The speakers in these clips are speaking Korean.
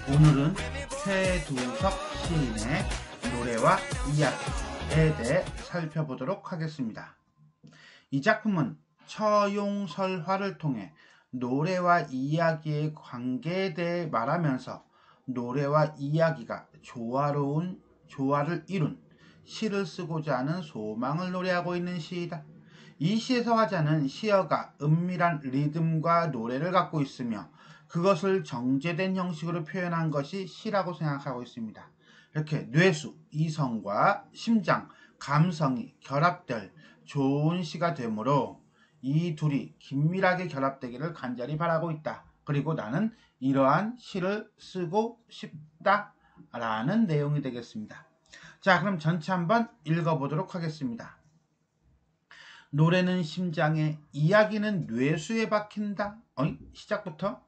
오늘은 최두석 시인의 노래와 이야기에 대해 살펴보도록 하겠습니다. 이 작품은 처용설화를 통해 노래와 이야기의 관계에 대해 말하면서 노래와 이야기가 조화를 이룬 시를 쓰고자 하는 소망을 노래하고 있는 시이다. 이 시에서 화자는 시어가 은밀한 리듬과 노래를 갖고 있으며 그것을 정제된 형식으로 표현한 것이 시라고 생각하고 있습니다. 이렇게 뇌수, 이성과 심장, 감성이 결합될 좋은 시가 되므로 이 둘이 긴밀하게 결합되기를 간절히 바라고 있다. 그리고 나는 이러한 시를 쓰고 싶다라는 내용이 되겠습니다. 자, 그럼 전체 한번 읽어보도록 하겠습니다. 노래는 심장에, 이야기는 뇌수에 박힌다. 시작부터.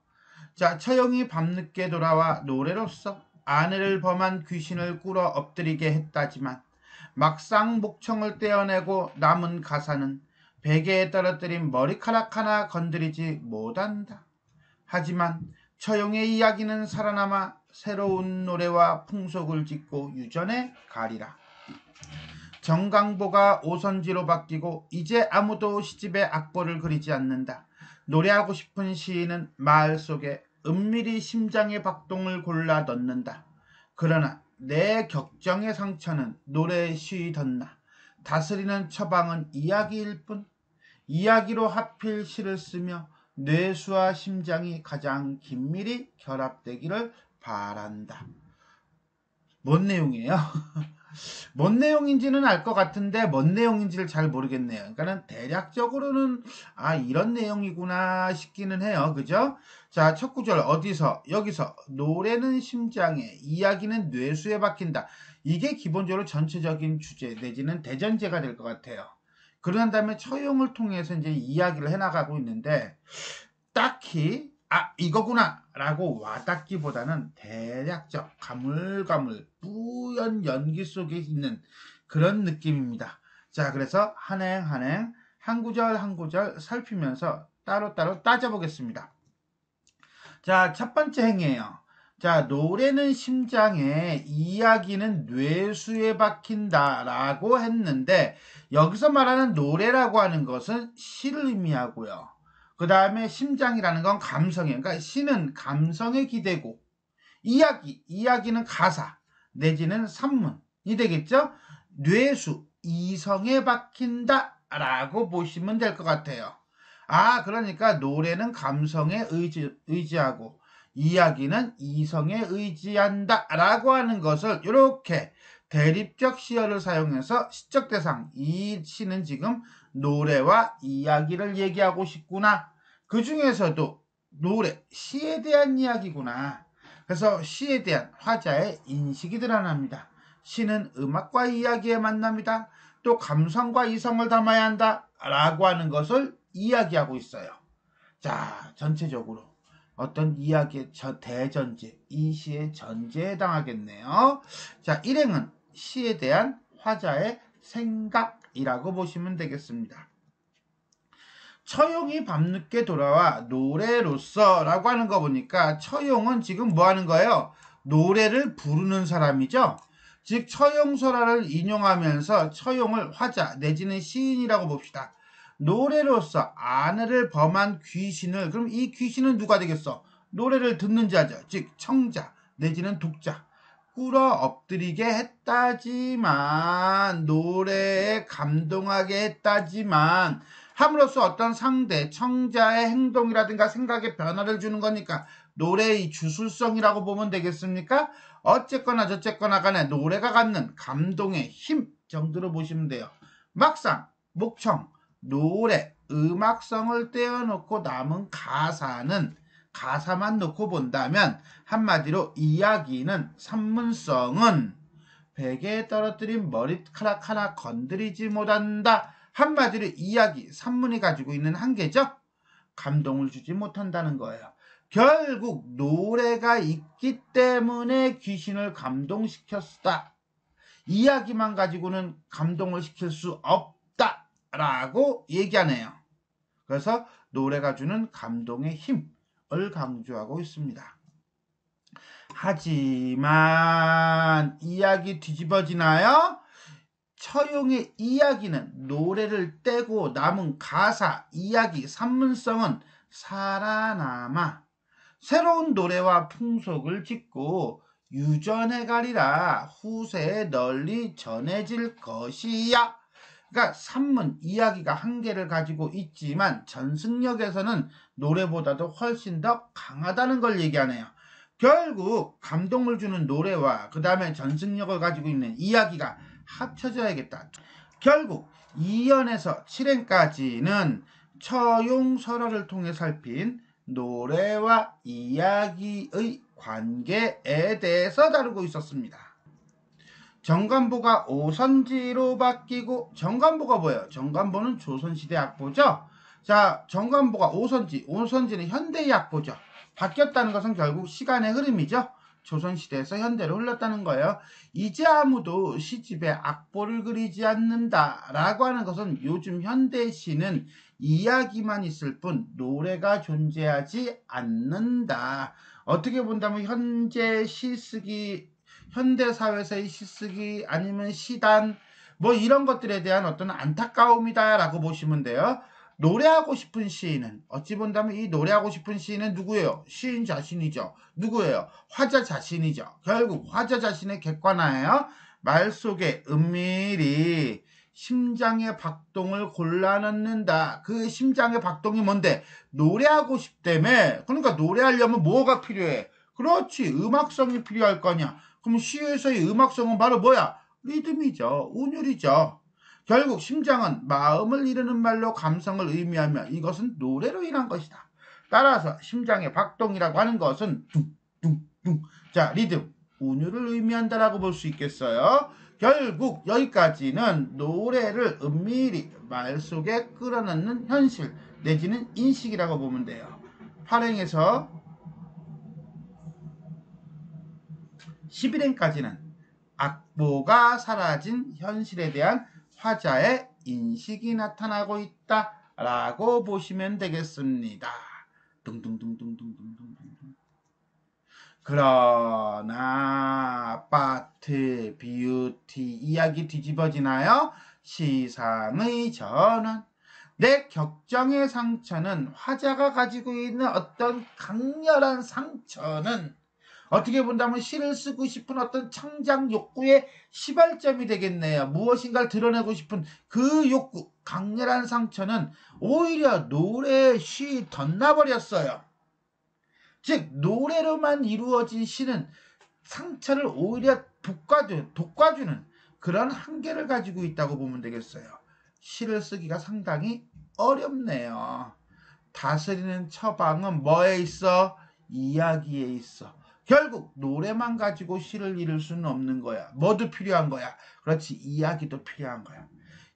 자, 처형이 밤늦게 돌아와 노래로써 아내를 범한 귀신을 꿇어 엎드리게 했다지만 막상 목청을 떼어내고 남은 가사는 베개에 떨어뜨린 머리카락 하나 건드리지 못한다. 하지만 처형의 이야기는 살아남아 새로운 노래와 풍속을 짓고 유전에 가리라. 정강보가 오선지로 바뀌고 이제 아무도 시집에 악보를 그리지 않는다. 노래하고 싶은 시인은 말 속에 은밀히 심장의 박동을 골라 넣는다. 그러나 내 격정의 상처는 노래에 쉬던나 다스리는 처방은 이야기일 뿐. 이야기로 하필 시를 쓰며 뇌수와 심장이 가장 긴밀히 결합되기를 바란다. 뭔 내용이에요? 뭔 내용인지는 알 것 같은데 뭔 내용인지를 잘 모르겠네요. 그러니까는 대략적으로는 이런 내용이구나 싶기는 해요. 그죠? 자, 첫 구절 어디서 여기서 노래는 심장에 이야기는 뇌수에 박힌다. 이게 기본적으로 전체적인 주제 내지는 대전제가 될 것 같아요. 그런 다음에 처용을 통해서 이제 이야기를 해나가고 있는데 딱히 이거구나 라고 와닿기보다는 대략적 가물가물 뿌연 연기 속에 있는 그런 느낌입니다. 자, 그래서 한 행 한 구절 한 구절 살피면서 따로따로 따져보겠습니다. 자, 첫 번째 행이에요. 자, 노래는 심장에 이야기는 뇌수에 박힌다 라고 했는데 여기서 말하는 노래라고 하는 것은 시를 의미하고요. 그 다음에 심장이라는 건 감성이에요. 그러니까 시는 감성에 기대고 이야기는 가사 내지는 산문이 되겠죠. 뇌수, 이성에 박힌다 라고 보시면 될 것 같아요. 그러니까 노래는 감성에 의지하고 이야기는 이성에 의지한다 라고 하는 것을 이렇게 대립적 시어를 사용해서 시적 대상, 이 시는 지금 노래와 이야기를 얘기하고 싶구나. 그 중에서도 노래, 시에 대한 이야기구나. 그래서 시에 대한 화자의 인식이 드러납니다. 시는 음악과 이야기의 만남이다. 또 감성과 이성을 담아야 한다. 라고 하는 것을 이야기하고 있어요. 자, 전체적으로 어떤 이야기의 대전제, 이 시의 전제에 해당하겠네요. 자, 일행은 시에 대한 화자의 생각이라고 보시면 되겠습니다. 처용이 밤늦게 돌아와 노래로써 라고 하는 거 보니까 처용은 지금 뭐 하는 거예요? 노래를 부르는 사람이죠. 즉 처용설화를 인용하면서 처용을 화자 내지는 시인이라고 봅시다. 노래로서 아내를 범한 귀신을, 그럼 이 귀신은 누가 되겠어? 노래를 듣는 자죠. 즉 청자 내지는 독자 꿇어 엎드리게 했다지만, 노래에 감동하게 했다지만 함으로써 어떤 상대 청자의 행동이라든가 생각에 변화를 주는 거니까 노래의 주술성이라고 보면 되겠습니까? 어쨌거나 저쨌거나 간에 노래가 갖는 감동의 힘 정도로 보시면 돼요. 막상 목청, 노래, 음악성을 떼어놓고 남은 가사만 놓고 본다면 한마디로 이야기는 산문성은 베개에 떨어뜨린 머리카락 하나 건드리지 못한다. 한마디로 이야기, 산문이 가지고 있는 한계죠. 감동을 주지 못한다는 거예요. 결국 노래가 있기 때문에 귀신을 감동시켰다. 이야기만 가지고는 감동을 시킬 수 없다라고 얘기하네요. 그래서 노래가 주는 감동의 힘을 강조하고 있습니다. 하지만 이야기 뒤집어지나요? 처용의 이야기는 노래를 떼고 남은 가사, 이야기, 산문성은 살아남아 새로운 노래와 풍속을 짓고 유전해 가리라 후세에 널리 전해질 것이야. 그러니까 산문, 이야기가 한계를 가지고 있지만 전승력에서는 노래보다도 훨씬 더 강하다는 걸 얘기하네요. 결국 감동을 주는 노래와 그 다음에 전승력을 가지고 있는 이야기가 합쳐져야겠다. 결국 2연에서 7연까지는 처용설화를 통해 살핀 노래와 이야기의 관계에 대해서 다루고 있었습니다. 정관보가 오선지로 바뀌고, 정관보가 뭐예요? 정관보는 조선시대 악보죠. 자, 정관보가 오선지는 현대의 악보죠. 바뀌었다는 것은 결국 시간의 흐름이죠. 조선시대에서 현대로 흘렀다는 거예요. 이제 아무도 시집에 악보를 그리지 않는다라고 하는 것은 요즘 현대 시는 이야기만 있을 뿐 노래가 존재하지 않는다. 어떻게 본다면 현재 시쓰기, 현대사회에서의 시쓰기 아니면 시단 뭐 이런 것들에 대한 어떤 안타까움이다라고 보시면 돼요. 노래하고 싶은 시인은 어찌 본다면 이 노래하고 싶은 시인은 누구예요? 시인 자신이죠. 누구예요? 화자 자신이죠. 결국 화자 자신의 객관화예요. 말 속에 은밀히 심장의 박동을 골라 넣는다. 그 심장의 박동이 뭔데? 노래하고 싶다며. 그러니까 노래하려면 뭐가 필요해? 그렇지, 음악성이 필요할 거냐. 그럼 시에서의 음악성은 바로 뭐야? 리듬이죠. 운율이죠. 결국 심장은 마음을 이루는 말로 감성을 의미하며 이것은 노래로 인한 것이다. 따라서 심장의 박동이라고 하는 것은 둥둥둥, 자, 리듬, 운율을 의미한다라고 볼 수 있겠어요. 결국 여기까지는 노래를 은밀히 말 속에 끌어넣는 현실 내지는 인식이라고 보면 돼요. 8행에서 11행까지는 악보가 사라진 현실에 대한 화자의 인식이 나타나고 있다라고 보시면 되겠습니다. 둥둥둥둥둥둥둥둥. 그러나 파트, 비유티, 이야기 뒤집어지나요? 시상의 전환. 내 격정의 상처는 화자가 가지고 있는 어떤 강렬한 상처는 어떻게 본다면 시를 쓰고 싶은 어떤 창작 욕구의 시발점이 되겠네요. 무엇인가를 드러내고 싶은 그 욕구, 강렬한 상처는 오히려 노래에 시 덧나버렸어요. 즉 노래로만 이루어진 시는 상처를 오히려 돋궈주는 그런 한계를 가지고 있다고 보면 되겠어요. 시를 쓰기가 상당히 어렵네요. 다스리는 처방은 뭐에 있어? 이야기에 있어. 결국 노래만 가지고 시를 이룰 수는 없는 거야. 뭐도 필요한 거야. 그렇지, 이야기도 필요한 거야.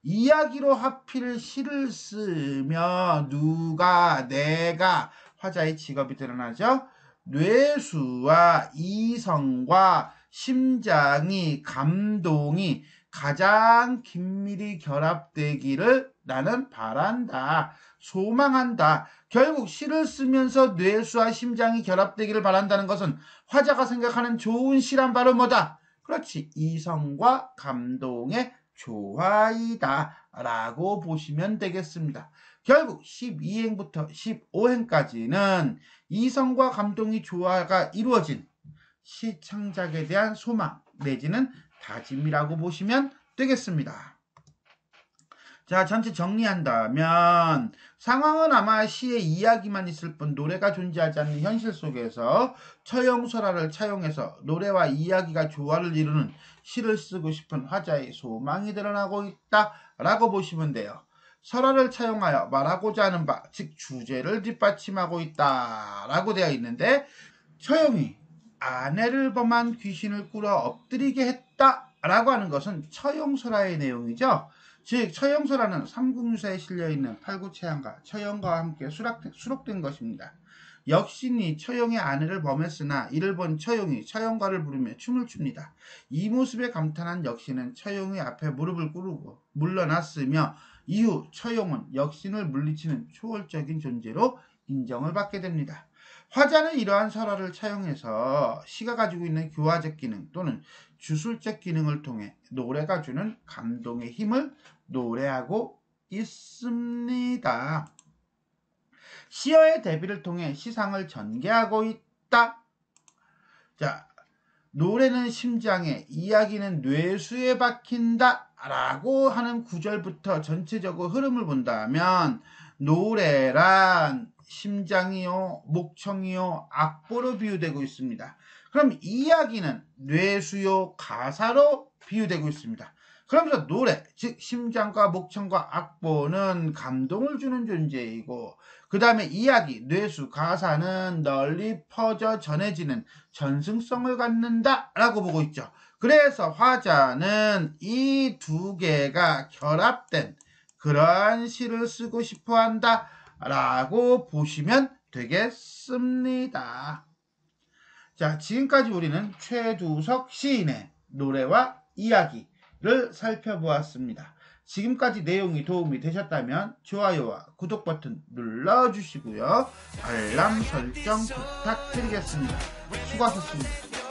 이야기로 하필 시를 쓰며 누가, 내가, 화자의 직업이 드러나죠. 뇌수와 이성과 심장이, 감동이 가장 긴밀히 결합되기를 나는 바란다. 소망한다. 결국 시를 쓰면서 뇌수와 심장이 결합되기를 바란다는 것은 화자가 생각하는 좋은 시란 바로 뭐다? 그렇지, 이성과 감동의 조화이다 라고 보시면 되겠습니다. 결국 12행부터 15행까지는 이성과 감동이 조화가 이루어진 시 창작에 대한 소망 내지는 다짐이라고 보시면 되겠습니다. 자, 전체 정리한다면 상황은 아마 시의 이야기만 있을 뿐 노래가 존재하지 않는 현실 속에서 처용설화를 차용해서 노래와 이야기가 조화를 이루는 시를 쓰고 싶은 화자의 소망이 드러나고 있다라고 보시면 돼요. 설화를 차용하여 말하고자 하는 바, 즉 주제를 뒷받침하고 있다라고 되어 있는데, 처용이 아내를 범한 귀신을 꾸려 엎드리게 했다라고 하는 것은 처용설화의 내용이죠. 즉 처용설화는 삼국유사에 실려있는 팔구채양가 처용과 함께 수록된 것입니다. 역신이 처용의 아내를 범했으나 이를 본 처용이 처용가를 부르며 춤을 춥니다. 이 모습에 감탄한 역신은 처용의 앞에 무릎을 꿇고 물러났으며 이후 처용은 역신을 물리치는 초월적인 존재로 인정을 받게 됩니다. 화자는 이러한 설화를 차용해서 시가 가지고 있는 교화적 기능 또는 주술적 기능을 통해 노래가 주는 감동의 힘을 노래하고 있습니다. 시어의 대비를 통해 시상을 전개하고 있다. 자, 노래는 심장에, 이야기는 뇌수에 박힌다 라고 하는 구절부터 전체적으로 흐름을 본다면 노래란 심장이요, 목청이요, 악보로 비유되고 있습니다. 그럼 이야기는 뇌수요, 가사로 비유되고 있습니다. 그러면서 노래, 즉 심장과 목청과 악보는 감동을 주는 존재이고 그 다음에 이야기, 뇌수, 가사는 널리 퍼져 전해지는 전승성을 갖는다라고 보고 있죠. 그래서 화자는 이 두 개가 결합된 그러한 시를 쓰고 싶어 한다라고 보시면 되겠습니다. 자, 지금까지 우리는 최두석 시인의 노래와 이야기를 살펴보았습니다. 지금까지 내용이 도움이 되셨다면 좋아요와 구독 버튼 눌러주시고요. 알람 설정 부탁드리겠습니다. 수고하셨습니다.